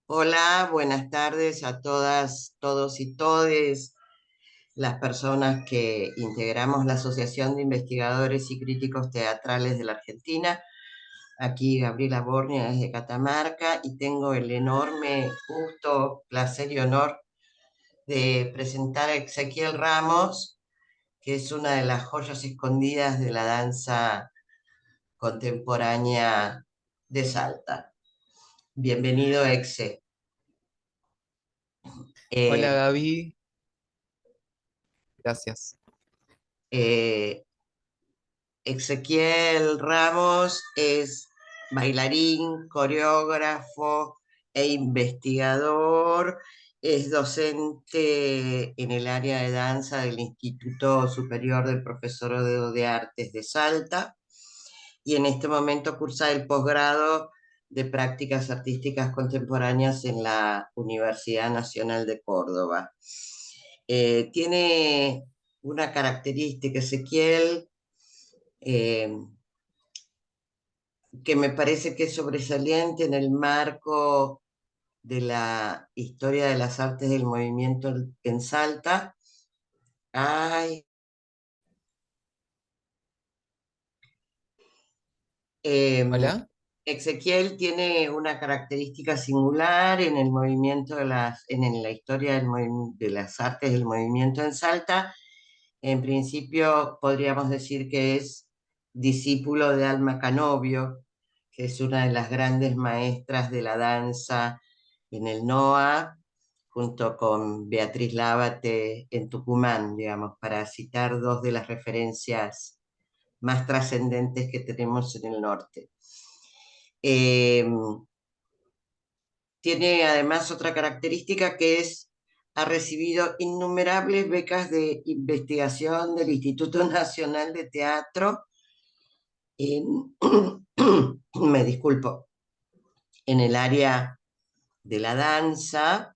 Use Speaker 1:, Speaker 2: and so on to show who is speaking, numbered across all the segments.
Speaker 1: Hola, buenas tardes a todas, todos y todes las personas que integramos la Asociación de Investigadores y Críticos Teatrales de la Argentina. Aquí Gabriela Bornia desde Catamarca y tengo el enorme gusto, placer y honor de presentar a Ezequiel Ramos, que es una de las joyas escondidas de la danza contemporánea de Salta. Bienvenido, Exe.
Speaker 2: Hola
Speaker 1: Eh,
Speaker 2: Gaby, gracias.
Speaker 1: eh, Ezequiel Ramos es bailarín, coreógrafo e investigador. Es docente en el área de danza del Instituto Superior del Profesorado de Artes de Salta y en este momento cursa el posgrado de Prácticas Artísticas Contemporáneas en la Universidad Nacional de Córdoba. Tiene una característica, Ezequiel, eh, que me parece que es sobresaliente en el marco de la historia de las artes del movimiento en Salta. Ay, eh,
Speaker 2: Hola.
Speaker 1: Ezequiel tiene una característica singular en el movimiento en la historia de las artes del movimiento en Salta. En principio podríamos decir que es discípulo de Alma Canovio, que es una de las grandes maestras de la danza en el NOA, junto con Beatriz Lábate en Tucumán, digamos, para citar dos de las referencias más trascendentes que tenemos en el norte. Eh, Tiene además otra característica que ha recibido innumerables becas de investigación del Instituto Nacional de Teatro en, me disculpo, en el área de la danza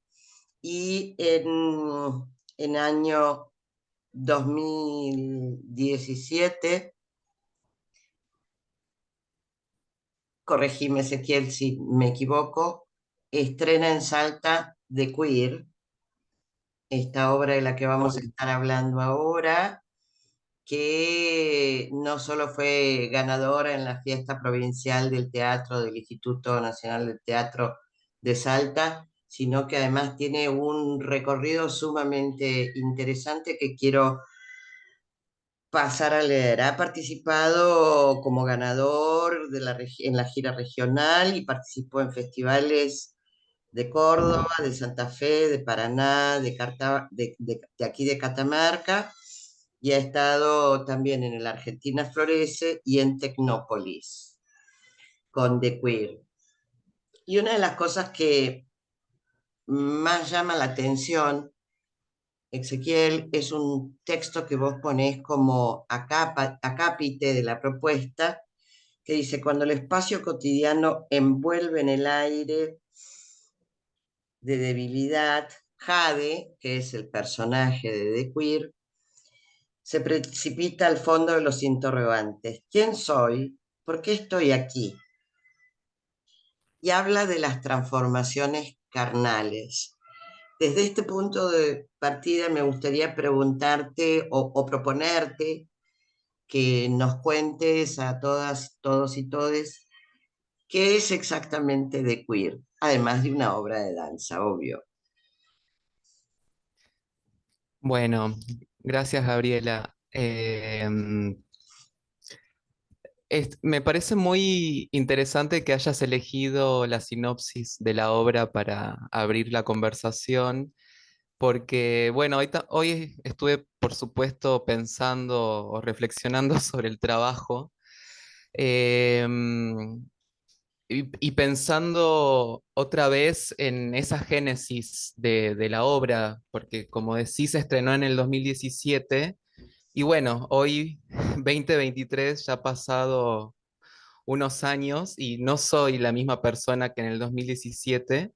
Speaker 1: y en año 2017, corregime Ezequiel si me equivoco, estrena en Salta The Queer, esta obra de la que vamos a
Speaker 2: Uy,
Speaker 1: estar hablando ahora, que no solo fue ganadora en la fiesta provincial del teatro del Instituto Nacional del Teatro de Salta, sino que además tiene un recorrido sumamente interesante que quiero pasar a leer. Ha participado como ganador en la gira regional y participó en festivales de Córdoba, de Santa Fe, de Paraná, de aquí de Catamarca, y ha estado también en el Argentina Florece y en Tecnópolis con The Queer. Y una de las cosas que más llama la atención, Ezequiel, es un texto que vos ponés como acápite de la propuesta, que dice, cuando el espacio cotidiano envuelve en el aire de debilidad, Jade, que es el personaje de The Queer, se precipita al fondo de los interrogantes. ¿Quién soy? ¿Por qué estoy aquí? Y habla de las transformaciones carnales. Desde este punto de partida me gustaría preguntarte o proponerte que nos cuentes a todas, todos y todes qué es exactamente The Queer, además de una obra de danza, obvio.
Speaker 2: bueno, gracias Gabriela. Me parece muy interesante que hayas elegido la sinopsis de la obra para abrir la conversación, porque bueno, hoy estuve por supuesto pensando o reflexionando sobre el trabajo. em, y pensando otra vez en esa génesis de la obra, porque como decís, se estrenó en el 2017 y bueno, hoy 2023 ya ha pasado unos años y no soy la misma persona que en el 2017.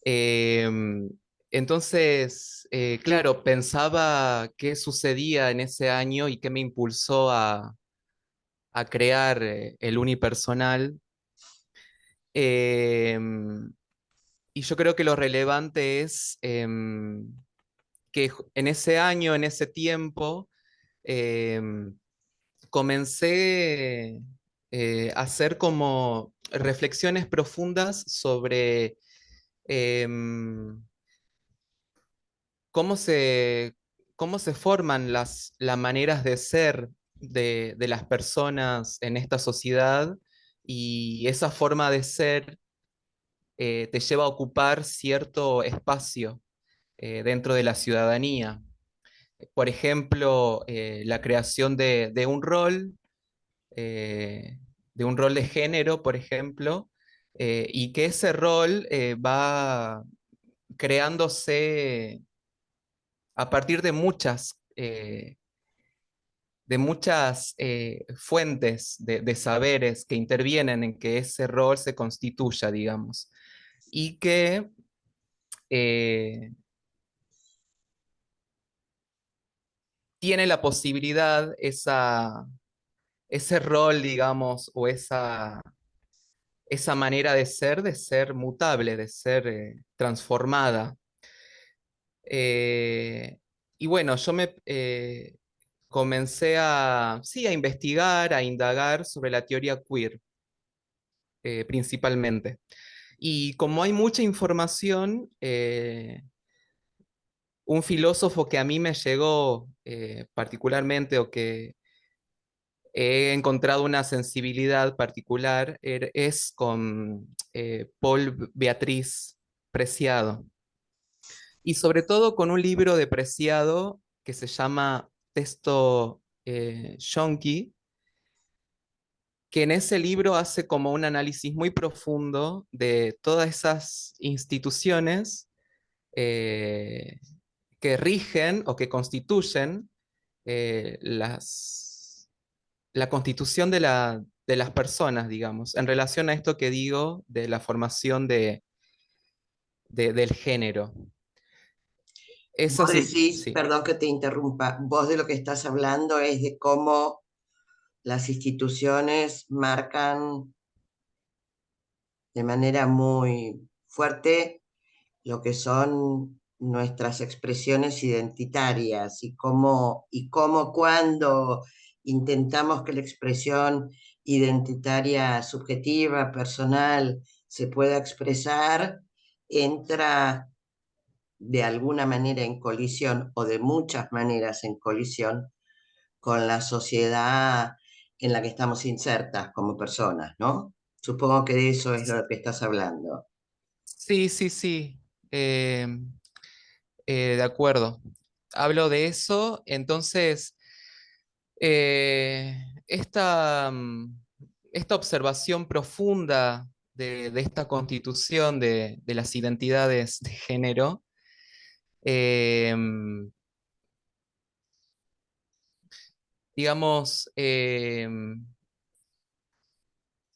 Speaker 2: Em, entonces, claro, pensaba qué sucedía en ese año y qué me impulsó a crear el unipersonal. Em, y yo creo que lo relevante es que en ese año, en ese tiempo, em, comencé a hacer como reflexiones profundas sobre em, cómo cómo se forman las maneras de ser de las personas en esta sociedad, y esa forma de ser te lleva a ocupar cierto espacio dentro de la ciudadanía. Por ejemplo, la creación de un rol de género, por ejemplo, y que ese rol va creándose a partir de muchas fuentes de saberes que intervienen en que ese rol se constituya, digamos, y que eh, tiene la posibilidad ese rol, digamos, o esa manera de ser mutable, de ser transformada. Eh, y bueno, yo comencé sí, a investigar, a indagar sobre la teoría queer, principalmente. Y como hay mucha información, un filósofo que a mí me llegó particularmente, o que he encontrado una sensibilidad particular, es con Paul Beatriz Preciado. Y sobre todo con un libro de Preciado que se llama Texto Yonki, que en ese libro hace como un análisis muy profundo de todas esas instituciones eh, que rigen o que constituyen eh, las, la constitución de las personas, digamos, en relación a esto que digo de la formación del género. Eso
Speaker 1: Vos
Speaker 2: sí,
Speaker 1: decís,
Speaker 2: sí.
Speaker 1: perdón que te interrumpa, vos de lo que estás hablando es de cómo las instituciones marcan de manera muy fuerte lo que son nuestras expresiones identitarias y cómo cuando intentamos que la expresión identitaria subjetiva, personal, se pueda expresar, entra de alguna manera en colisión o de muchas maneras en colisión con la sociedad en la que estamos insertas como personas, ¿no? Supongo que de eso es lo que estás hablando.
Speaker 2: Sí, sí, sí. Eh, de acuerdo. Hablo de eso. Entonces, eh, esta, esta observación profunda de esta constitución de las identidades de género, eh, digamos,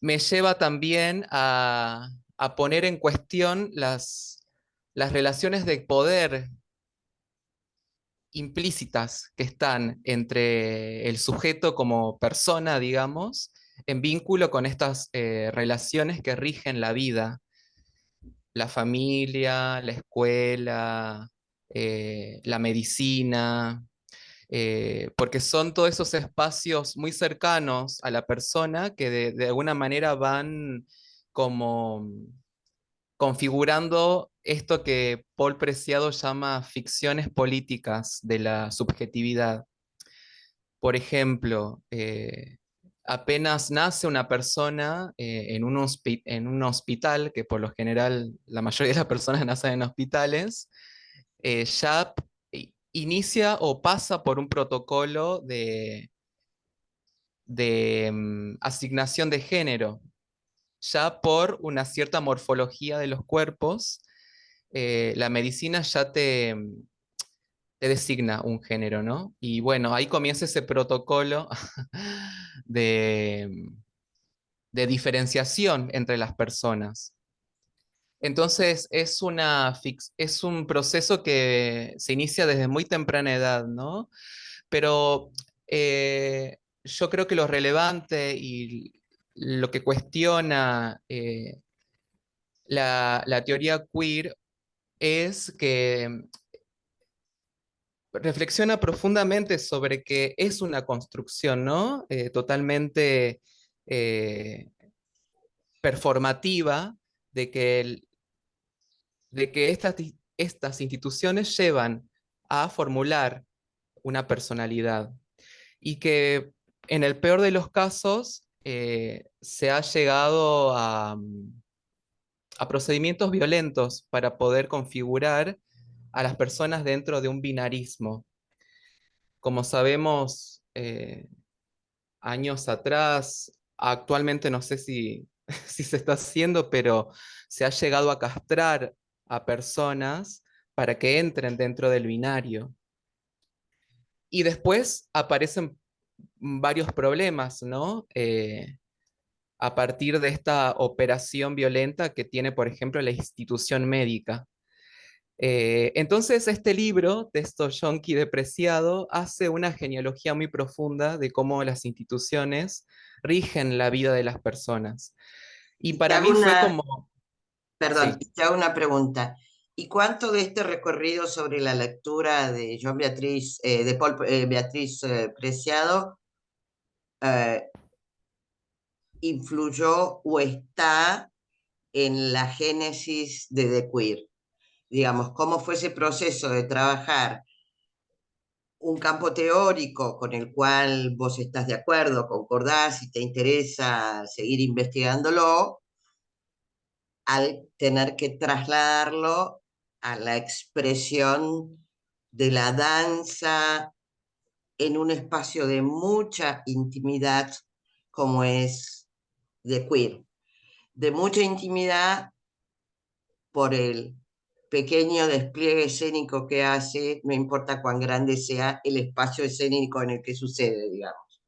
Speaker 2: me lleva también a poner en cuestión las relaciones de poder implícitas que están entre el sujeto como persona, digamos, en vínculo con estas relaciones que rigen la vida, la familia, la escuela, la medicina, porque son todos esos espacios muy cercanos a la persona que de alguna manera van como configurando esto que Paul Preciado llama ficciones políticas de la subjetividad. Por ejemplo, apenas nace una persona en un hospital, que por lo general la mayoría de las personas nacen en hospitales, ya inicia o pasa por un protocolo de asignación de género, ya por una cierta morfología de los cuerpos. La medicina ya te designa un género, ¿no? Y bueno, ahí comienza ese protocolo de, de diferenciación entre las personas. Entonces es un proceso que se inicia desde muy temprana edad, ¿no? Pero yo creo que lo relevante y lo que cuestiona la teoría queer es que reflexiona profundamente sobre que es una construcción, ¿no? Totalmente eh, performativa de que, de que estas instituciones llevan a formular una personalidad y que en el peor de los casos se ha llegado a procedimientos violentos para poder configurar a las personas dentro de un binarismo. Como sabemos, años atrás, actualmente no sé si, si se está haciendo, pero se ha llegado a castrar a personas para que entren dentro del binario. Y después aparecen varios problemas, ¿no? A partir de esta operación violenta que tiene, por ejemplo, la institución médica. Entonces, este libro, Texto Yonki de Preciado, hace una genealogía muy profunda de cómo las instituciones rigen la vida de las personas. Y
Speaker 1: Y te
Speaker 2: para
Speaker 1: hago
Speaker 2: mí fue
Speaker 1: una,
Speaker 2: como,
Speaker 1: perdón,
Speaker 2: sí,
Speaker 1: y te hago una pregunta. ¿Y cuánto de este recorrido sobre la lectura de Paul Beatriz Preciado eh, influyó o está en la génesis de The Queer? Digamos, ¿cómo fue ese proceso de trabajar un campo teórico con el cual vos estás de acuerdo, concordás y te interesa seguir investigándolo, al tener que trasladarlo a la expresión de la danza en un espacio de mucha intimidad como es The Queer? De mucha intimidad por el pequeño despliegue escénico que hace, no importa cuán grande sea el espacio escénico en el que sucede, digamos.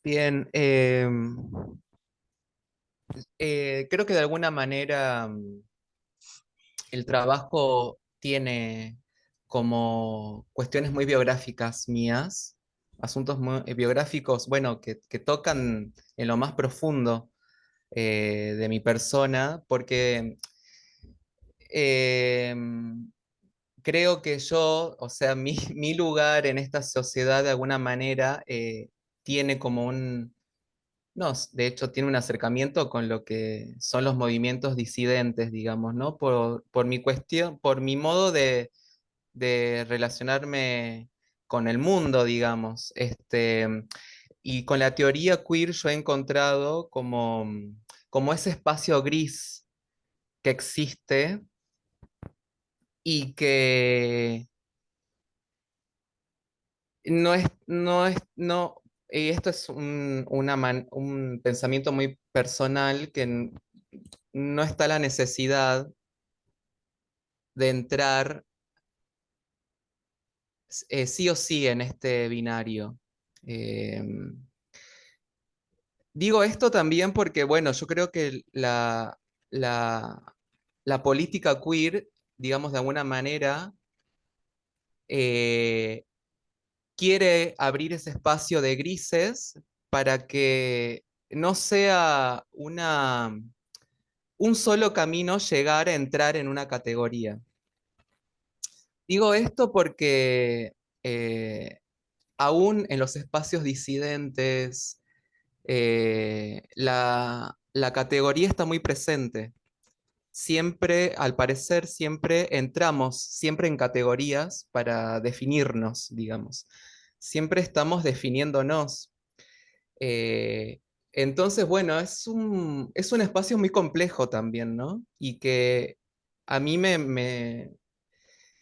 Speaker 2: bien, creo que de alguna manera el trabajo tiene como cuestiones muy biográficas mías, asuntos muy biográficos, bueno, que tocan en lo más profundo de mi persona, porque eh, creo que yo, o sea, mi lugar en esta sociedad de alguna manera tiene como un, no, de hecho tiene un acercamiento con lo que son los movimientos disidentes, digamos, ¿no? Por mi cuestión, por mi modo de relacionarme con el mundo, digamos. Y con la teoría queer yo he encontrado como ese espacio gris que existe y que y esto es un pensamiento muy personal que no está la necesidad de entrar sí o sí en este binario. Eh, Digo esto también porque, bueno, yo creo que la, la política queer, digamos de alguna manera, eh, quiere abrir ese espacio de grises para que no sea un solo camino llegar a entrar en una categoría. Digo esto porque aún en los espacios disidentes, la categoría está muy presente. Siempre, al parecer, siempre entramos, siempre en categorías para definirnos, digamos. Siempre estamos definiéndonos. Eh, entonces, bueno, es un espacio muy complejo también, ¿no? Y que a mí me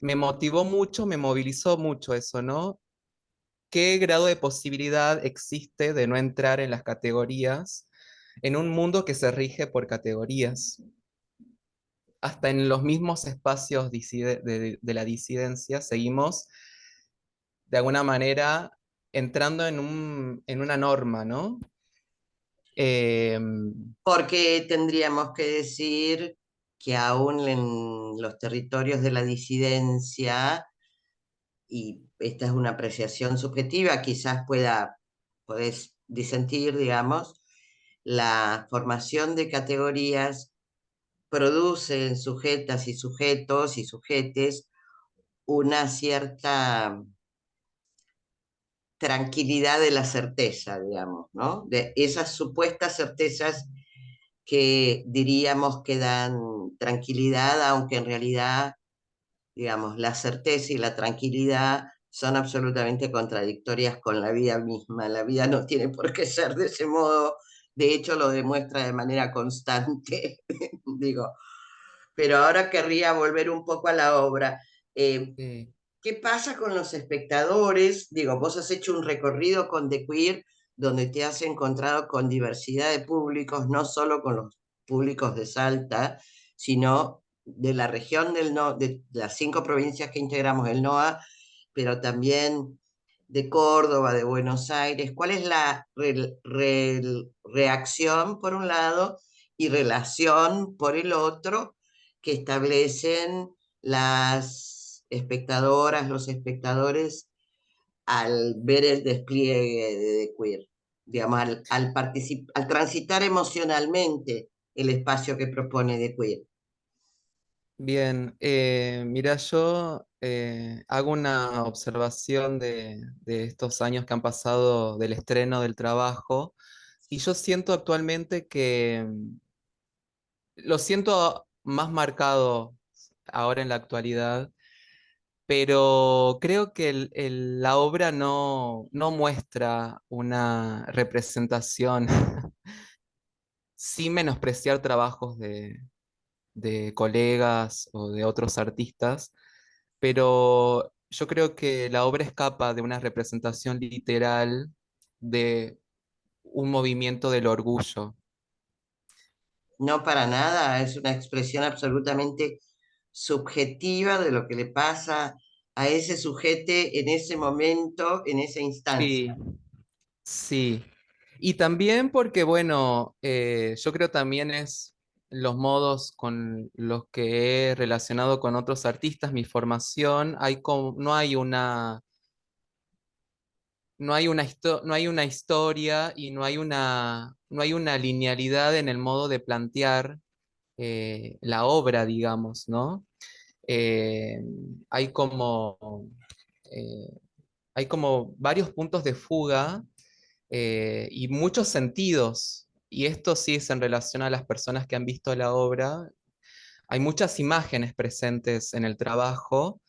Speaker 2: motivó mucho, me movilizó mucho eso, ¿no? ¿Qué grado de posibilidad existe de no entrar en las categorías en un mundo que se rige por categorías? Hasta en los mismos espacios de la disidencia seguimos de alguna manera entrando en una norma, ¿no? Eh,
Speaker 1: Porque tendríamos que decir que aún en los territorios de la disidencia, y esta es una apreciación subjetiva, quizás podés disentir, digamos, la formación de categorías produce en sujetas y sujetos y sujetes una cierta tranquilidad de la certeza, digamos, ¿no? De esas supuestas certezas que diríamos que dan tranquilidad, aunque en realidad, digamos, la certeza y la tranquilidad son absolutamente contradictorias con la vida misma. La vida no tiene por qué ser de ese modo, de hecho lo demuestra de manera constante, digo. Pero ahora querría volver un poco a la obra. Eh,
Speaker 2: Sí.
Speaker 1: ¿Qué pasa con los espectadores? Digo, vos has hecho un recorrido con The Queer donde te has encontrado con diversidad de públicos, no solo con los públicos de Salta, sino de la región del no, de las 5 provincias que integramos el NOA, pero también de Córdoba, de Buenos Aires. ¿Cuál es la reacción por un lado y relación por el otro que establecen las espectadoras, los espectadores al ver el despliegue de Queer? Digamos, al transitar emocionalmente el espacio que propone The Queer.
Speaker 2: Bien, mira, yo hago una observación de estos años que han pasado del estreno del trabajo y yo siento actualmente que lo siento más marcado ahora en la actualidad, pero creo que la obra no muestra una representación sin menospreciar trabajos de colegas o de otros artistas, pero yo creo que la obra escapa de una representación literal de un movimiento del orgullo.
Speaker 1: No para nada, es una expresión absolutamente subjetiva de lo que le pasa a ese sujete en ese momento, en esa
Speaker 2: Sí,
Speaker 1: instancia.
Speaker 2: sí. Y también porque, bueno, yo creo también es los modos con los que he relacionado con otros artistas, mi formación, no hay no hay una historia y no hay una linealidad en el modo de plantear la obra, digamos, ¿no? Eh, hay como, eh, hay como varios puntos de fuga y muchos sentidos. Y esto sí es en relación a las personas que han visto la obra. Hay muchas imágenes presentes en el trabajo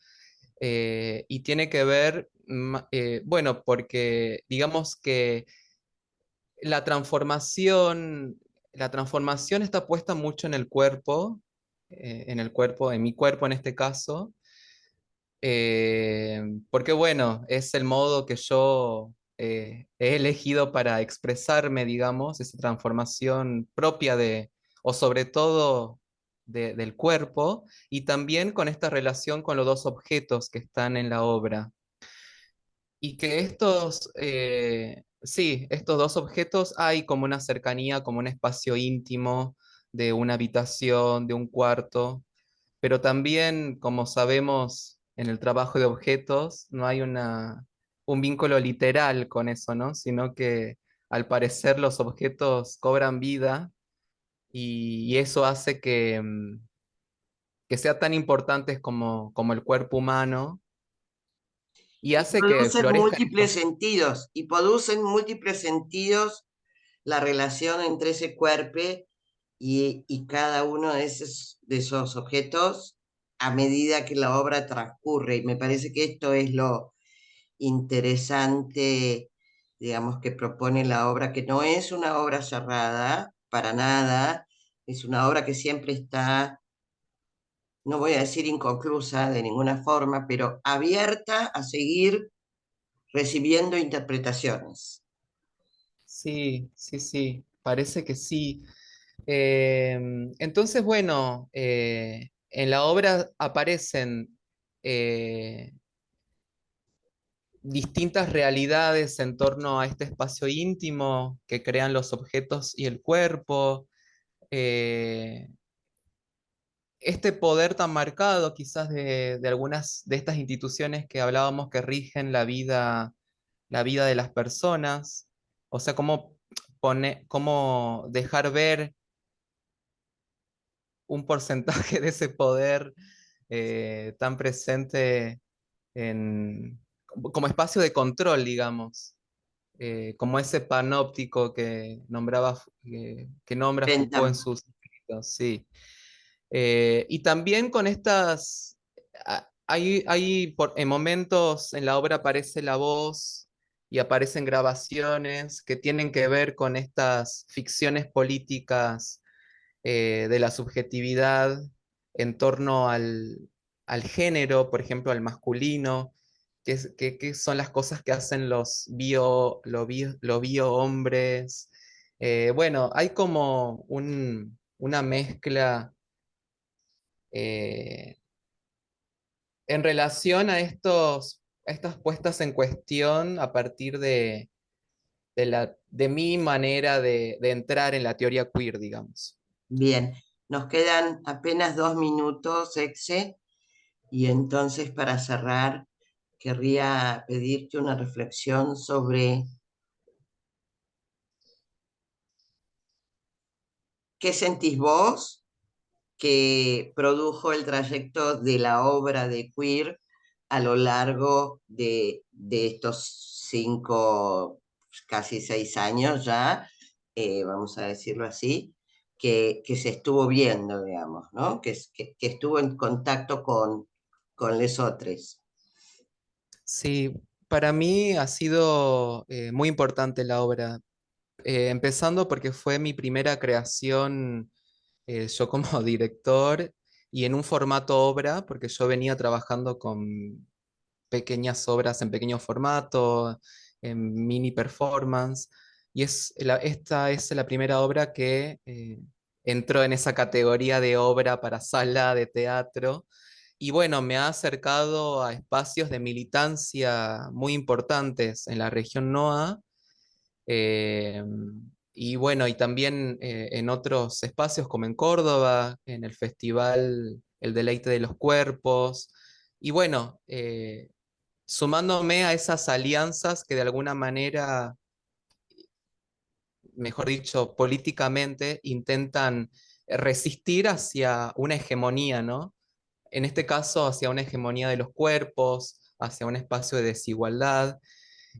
Speaker 2: y tiene que ver, bueno, porque digamos que la transformación, la transformación está puesta mucho en el cuerpo, en mi cuerpo en este caso, porque bueno, es el modo que yo he elegido para expresarme, digamos, esa transformación propia o sobre todo del cuerpo, y también con esta relación con los dos objetos que están en la obra. Y que sí, estos dos objetos hay como una cercanía, como un espacio íntimo de una habitación, de un cuarto, pero también, como sabemos, en el trabajo de objetos no hay un vínculo literal con eso, ¿no? Sino que al parecer los objetos cobran vida y eso hace que sea tan importantes como el cuerpo humano y
Speaker 1: Y
Speaker 2: hace que
Speaker 1: producen
Speaker 2: florezcan
Speaker 1: múltiples
Speaker 2: estos.
Speaker 1: sentidos, y producen múltiples sentidos la relación entre ese cuerpo y cada uno de esos objetos a medida que la obra transcurre. Y me parece que esto es lo interesante, digamos, que propone la obra, que no es una obra cerrada, para nada, es una obra que siempre está, no voy a decir inconclusa de ninguna forma, pero abierta a seguir recibiendo interpretaciones.
Speaker 2: Sí, sí, sí, parece que sí. Eh, entonces, bueno, en la obra aparecen eh, distintas realidades en torno a este espacio íntimo que crean los objetos y el cuerpo. eh, este poder tan marcado quizás de algunas de estas instituciones que hablábamos que rigen la vida de las personas. O sea, como cómo dejar ver un porcentaje de ese poder tan presente como espacio de control, digamos, como ese panóptico que que nombra Foucault en
Speaker 1: Bentham.
Speaker 2: sus escritos, sí. Y también con estas, en momentos en la obra aparece la voz y aparecen grabaciones que tienen que ver con estas ficciones políticas de la subjetividad en torno al género, por ejemplo, al masculino, que son las cosas que hacen los bio hombres. Bueno, hay como una mezcla eh, en relación a estas puestas en cuestión a partir de mi manera de entrar en la teoría queer, digamos.
Speaker 1: Bien, nos quedan apenas 2 minutos, Exe, y entonces para cerrar, querría pedirte una reflexión sobre qué sentís vos que produjo el trayecto de la obra de Queer a lo largo de estos 5, casi 6 años ya, vamos a decirlo así, que se estuvo viendo, digamos, ¿no? Que estuvo en contacto con lesotres.
Speaker 2: Sí, para mí ha sido muy importante la obra, empezando porque fue mi primera creación yo como director y en un formato obra, porque yo venía trabajando con pequeñas obras en pequeño formato, en mini performance, y esta es la primera obra que entró en esa categoría de obra para sala de teatro. Y bueno, me ha acercado a espacios de militancia muy importantes en la región NOA, eh, y bueno, y también en otros espacios como en Córdoba, en el festival El Deleite de los Cuerpos. Y bueno, sumándome a esas alianzas que de alguna manera, mejor dicho, políticamente intentan resistir hacia una hegemonía, ¿no? En este caso, hacia una hegemonía de los cuerpos, hacia un espacio de desigualdad.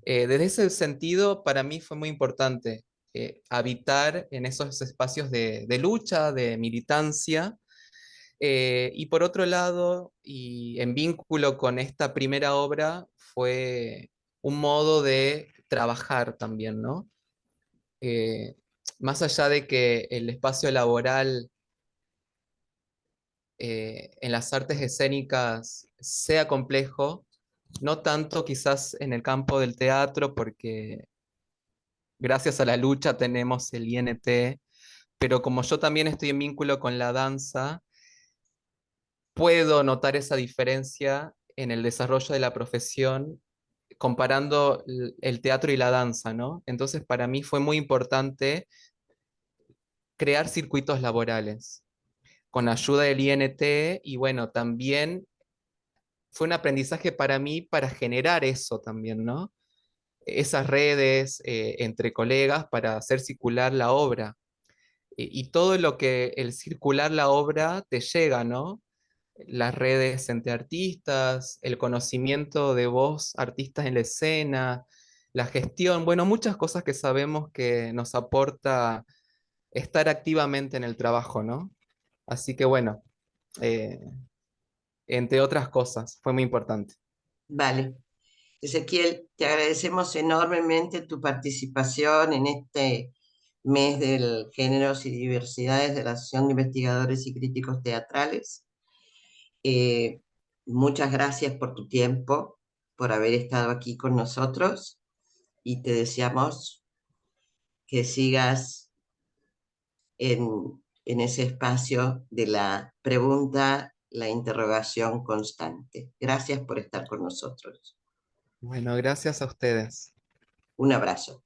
Speaker 2: Desde ese sentido, para mí fue muy importante habitar en esos espacios de lucha, de militancia. Y por otro lado, y en vínculo con esta primera obra, fue un modo de trabajar también, ¿no? Eh, Más allá de que el espacio laboral en las artes escénicas sea complejo, no tanto quizás en el campo del teatro, porque gracias a la lucha tenemos el INT, pero como yo también estoy en vínculo con la danza, puedo notar esa diferencia en el desarrollo de la profesión comparando el teatro y la danza, ¿no? Entonces, para mí fue muy importante crear circuitos laborales con ayuda del INT y bueno, también fue un aprendizaje para mí para generar eso también, ¿no? Esas redes entre colegas para hacer circular la obra. Y todo lo que el circular la obra te llega, ¿no? Las redes entre artistas, el conocimiento de vos, artistas en la escena, la gestión, bueno, muchas cosas que sabemos que nos aporta estar activamente en el trabajo, ¿no? Así que bueno, eh, entre otras cosas, fue muy importante.
Speaker 1: Vale. Ezequiel, te agradecemos enormemente tu participación en este mes del Géneros y Diversidades de la Asociación de Investigadores y Críticos Teatrales. Eh, Muchas gracias por tu tiempo, por haber estado aquí con nosotros y te deseamos que sigas en ese espacio de la pregunta, la interrogación constante. Gracias por estar con nosotros.
Speaker 2: Bueno, gracias a ustedes.
Speaker 1: Un abrazo.